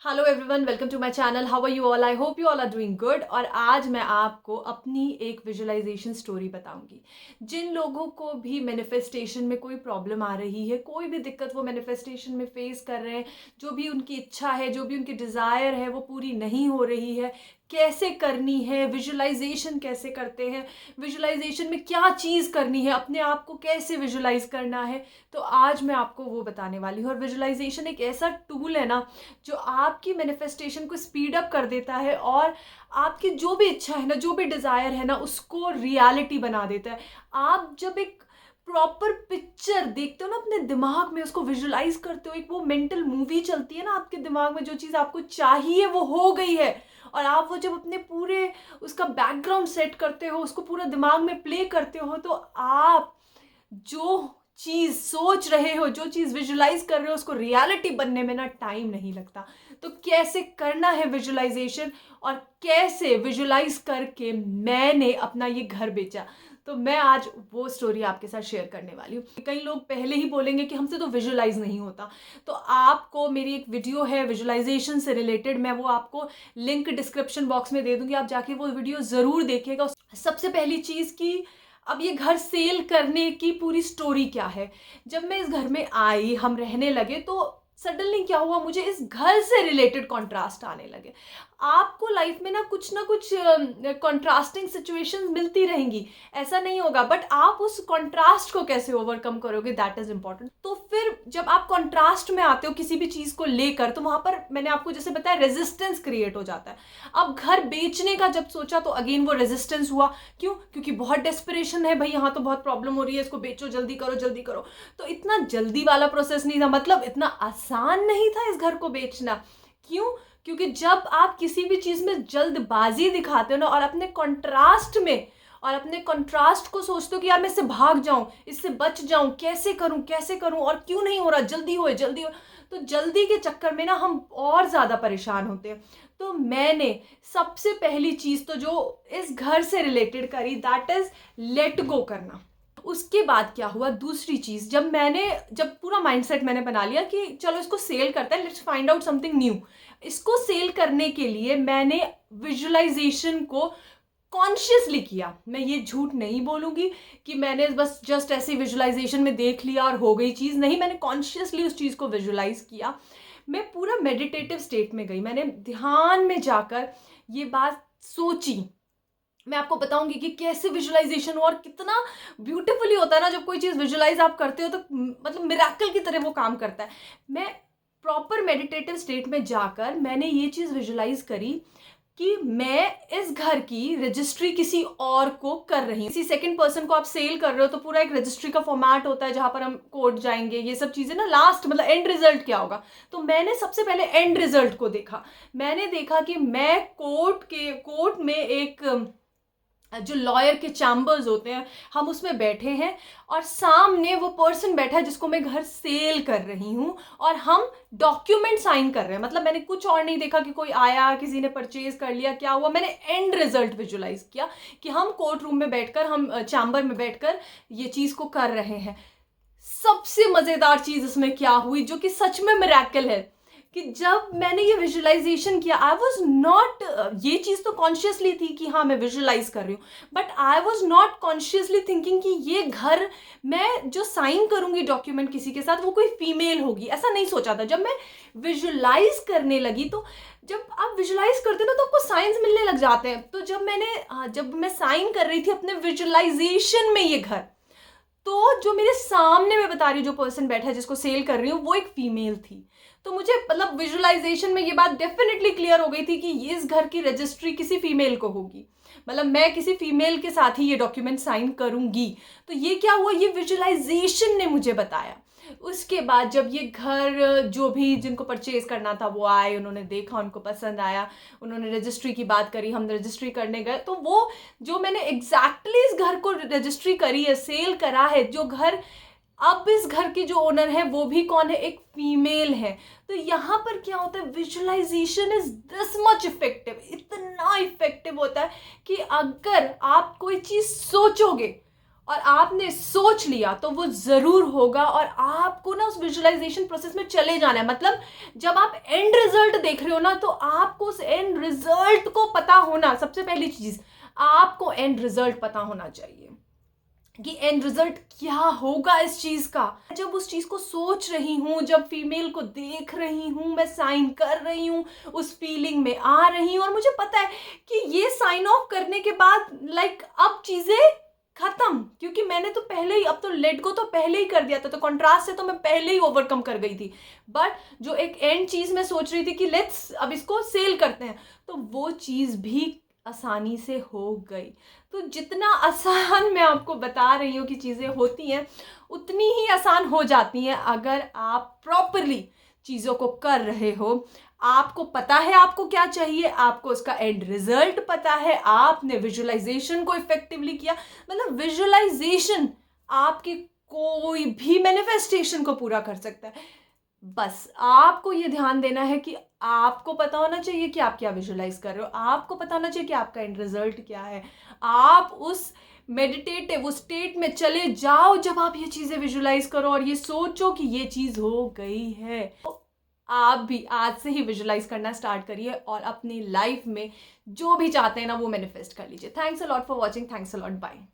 Hello everyone, welcome to my channel. How are you all? I hope you all are doing good. और आज मैं आपको अपनी एक विजुअलाइजेशन स्टोरी बताऊंगी। जिन लोगों को भी मैनिफेस्टेशन में कोई प्रॉब्लम आ रही है, कोई भी दिक्कत वो मैनिफेस्टेशन में फेस कर रहे हैं, जो भी उनकी इच्छा है, जो भी उनकी डिज़ायर है वो पूरी नहीं हो रही है, कैसे करनी है, विजुअलाइजेशन कैसे करते हैं, विजुअलाइजेशन में क्या चीज़ करनी है, अपने आप को कैसे विजुअलाइज करना है, तो आज मैं आपको वो बताने वाली हूँ। और विजुअलाइजेशन एक ऐसा टूल है ना जो आपकी मैनिफेस्टेशन को स्पीड अप कर देता है और आपकी जो भी इच्छा है ना, जो भी डिज़ायर है ना, उसको रियलिटी बना देता है। आप जब एक प्रॉपर पिक्चर देखते हो ना अपने दिमाग में, उसको विजुअलाइज करते हो, एक वो मेंटल मूवी चलती है ना आपके दिमाग में, जो चीज़ आपको चाहिए वो हो गई है, और आप वो जब अपने पूरे उसका बैकग्राउंड सेट करते हो, उसको पूरा दिमाग में प्ले करते हो, तो आप जो चीज़ सोच रहे हो, जो चीज़ विजुलाइज कर रहे हो, उसको रियलिटी बनने में ना टाइम नहीं लगता। तो कैसे करना है विजुलाइजेशन और कैसे विजुलाइज करके मैंने अपना ये घर बेचा, तो मैं आज वो स्टोरी आपके साथ शेयर करने वाली हूँ। कई लोग पहले ही बोलेंगे कि हमसे तो विजुलाइज नहीं होता, तो आपको मेरी एक वीडियो है विजुलाइजेशन से रिलेटेड, मैं वो आपको लिंक डिस्क्रिप्शन बॉक्स में दे दूंगी, आप जाके वो वीडियो ज़रूर देखिएगा। सबसे पहली चीज़ कि अब ये घर सेल करने की पूरी स्टोरी क्या है। जब मैं इस घर में आई, हम रहने लगे, तो सडनली क्या हुआ, मुझे इस घर से रिलेटेड कॉन्ट्रास्ट आने लगे। आपको लाइफ में ना कुछ कॉन्ट्रास्टिंग सिचुएशंस मिलती रहेंगी, ऐसा नहीं होगा, बट आप उस कॉन्ट्रास्ट को कैसे ओवरकम करोगे, दैट इज इंपॉर्टेंट। तो फिर जब आप कॉन्ट्रास्ट में आते हो किसी भी चीज को लेकर, तो वहां पर मैंने आपको जैसे बताया रेजिस्टेंस क्रिएट हो जाता है। अब घर बेचने का जब सोचा तो अगेन वो रेजिस्टेंस हुआ। क्यों? क्योंकि बहुत डेस्परेशन है भाई, यहाँ तो बहुत प्रॉब्लम हो रही है, इसको बेचो, जल्दी करो जल्दी करो। तो इतना जल्दी वाला प्रोसेस नहीं था, मतलब इतना आसान नहीं था इस घर को बेचना। क्यों? क्योंकि जब आप किसी भी चीज में जल्दबाजी दिखाते हो ना, और अपने कंट्रास्ट को सोचते हो कि यार मैं इससे भाग जाऊं, इससे बच जाऊं, कैसे करूं और क्यों नहीं हो रहा, जल्दी हो, तो जल्दी के चक्कर में ना हम और ज्यादा परेशान होते हैं। तो मैंने सबसे पहली चीज तो जो इस घर से रिलेटेड करी, दैट इज लेट गो करना। उसके बाद क्या हुआ, दूसरी चीज, जब पूरा माइंडसेट मैंने बना लिया कि चलो इसको सेल करता है, let's find out something new. इसको सेल करने के लिए मैंने विजुअलाइजेशन को कॉन्शियसली किया। मैं ये झूठ नहीं बोलूंगी कि मैंने बस जस्ट ऐसे विजुअलाइजेशन में देख लिया और हो गई चीज, नहीं, मैंने कॉन्शियसली उस चीज को विजुअलाइज किया। मैं पूरा मेडिटेटिव स्टेट में गई, मैंने ध्यान में जाकर ये बात सोची। मैं आपको बताऊंगी कि कैसे विजुअलाइजेशन हो और कितना ब्यूटीफुली होता है ना, जब कोई चीज विजुअलाइज आप करते हो तो मतलब मिराकल की तरह वो काम करता है। मैं प्रॉपर मेडिटेटिव स्टेट में जाकर मैंने ये चीज विजुअलाइज करी कि मैं इस घर की रजिस्ट्री किसी और को कर रही हूँ। किसी सेकंड पर्सन को आप सेल कर रहे हो, तो पूरा एक रजिस्ट्री का फॉर्मेट होता है जहां पर हम कोर्ट जाएंगे, ये सब चीजें ना, लास्ट मतलब एंड रिजल्ट क्या होगा। तो मैंने सबसे पहले एंड रिजल्ट को देखा। मैंने देखा कि मैं कोर्ट में एक जो लॉयर के चैम्बर्स होते हैं, हम उसमें बैठे हैं और सामने वो पर्सन बैठा है जिसको मैं घर सेल कर रही हूँ, और हम डॉक्यूमेंट साइन कर रहे हैं। मतलब मैंने कुछ और नहीं देखा कि कोई आया, किसी ने परचेज कर लिया, क्या हुआ, मैंने एंड रिजल्ट विजुअलाइज किया कि हम कोर्ट रूम में बैठकर, हम चैम्बर में बैठकर ये चीज को कर रहे हैं। सबसे मजेदार चीज इसमें क्या हुई, जो कि सच में मिरेकल है, कि जब मैंने ये विजुअलाइजेशन किया, आई वॉज नॉट, ये चीज तो कॉन्शियसली थी कि हाँ मैं विजुअलाइज कर रही हूँ, but I was not consciously thinking कि ये घर मैं जो साइन करूंगी डॉक्यूमेंट किसी के साथ, वो कोई फीमेल होगी, ऐसा नहीं सोचा था। जब मैं विजुअलाइज करने लगी, तो जब आप विजुअलाइज करते हो ना तो आपको साइंस मिलने लग जाते हैं। तो जब मैं साइन कर रही थी अपने विजुअलाइजेशन में ये घर, तो जो मेरे सामने मैं बता रही हूँ, जो पर्सन बैठा है जिसको सेल कर रही हूँ, वो एक फीमेल थी। तो मुझे मतलब विजुअलाइजेशन में ये बात डेफिनेटली क्लियर हो गई थी कि ये इस घर की रजिस्ट्री किसी फीमेल को होगी, मतलब मैं किसी फीमेल के साथ ही ये डॉक्यूमेंट साइन करूंगी। तो ये क्या हुआ, ये विजुअलाइजेशन ने मुझे बताया। उसके बाद जब ये घर, जो भी जिनको परचेज करना था वो आए, उन्होंने देखा, उनको पसंद आया, उन्होंने रजिस्ट्री की बात करी, हम रजिस्ट्री करने गए, तो वो जो मैंने एग्जैक्टली इस घर को रजिस्ट्री करी है, सेल करा है, जो घर, अब इस घर के जो ओनर है वो भी कौन है, एक फीमेल है। तो यहाँ पर क्या होता है, visualisation is this much effective, इतना इफेक्टिव होता है कि अगर आप कोई चीज सोचोगे और आपने सोच लिया तो वो ज़रूर होगा। और आपको ना उस विजुअलाइजेशन प्रोसेस में चले जाना है। मतलब जब आप एंड रिजल्ट देख रहे हो ना, तो आपको उस एंड रिजल्ट को पता होना, सबसे पहली चीज़ आपको एंड रिजल्ट पता होना चाहिए कि एंड रिजल्ट क्या होगा इस चीज का। जब उस चीज को सोच रही हूँ, जब फीमेल को देख रही हूँ, मैं साइन कर रही हूँ, उस फीलिंग में आ रही हूँ, और मुझे पता है कि ये साइन ऑफ करने के बाद अब चीजें खत्म, क्योंकि मैंने तो पहले ही, अब तो लेट गो तो पहले ही कर दिया था, तो कॉन्ट्रास्ट से तो मैं पहले ही ओवरकम कर गई थी। बट जो एक एंड चीज मैं सोच रही थी कि लेट्स अब इसको सेल करते हैं, तो वो चीज भी आसानी से हो गई। तो जितना आसान मैं आपको बता रही हूँ कि चीज़ें होती हैं, उतनी ही आसान हो जाती हैं अगर आप प्रॉपरली चीज़ों को कर रहे हो। आपको पता है आपको क्या चाहिए, आपको उसका एंड रिजल्ट पता है, आपने विजुअलाइजेशन को इफेक्टिवली किया। मतलब विजुअलाइजेशन आपकी कोई भी मैनिफेस्टेशन को पूरा कर सकता है। बस आपको ये ध्यान देना है कि आपको पता होना चाहिए कि आप क्या विजुअलाइज कर रहे हो, आपको पता होना चाहिए कि आपका एंड रिजल्ट क्या है। आप उस मेडिटेटिव उस स्टेट में चले जाओ जब आप ये चीज़ें विजुअलाइज करो और ये सोचो कि ये चीज़ हो गई है। तो आप भी आज से ही विजुअलाइज करना स्टार्ट करिए और अपनी लाइफ में जो भी चाहते हैं ना वो मैनिफेस्ट कर लीजिए। Thanks a lot for watching. Thanks a lot. Bye.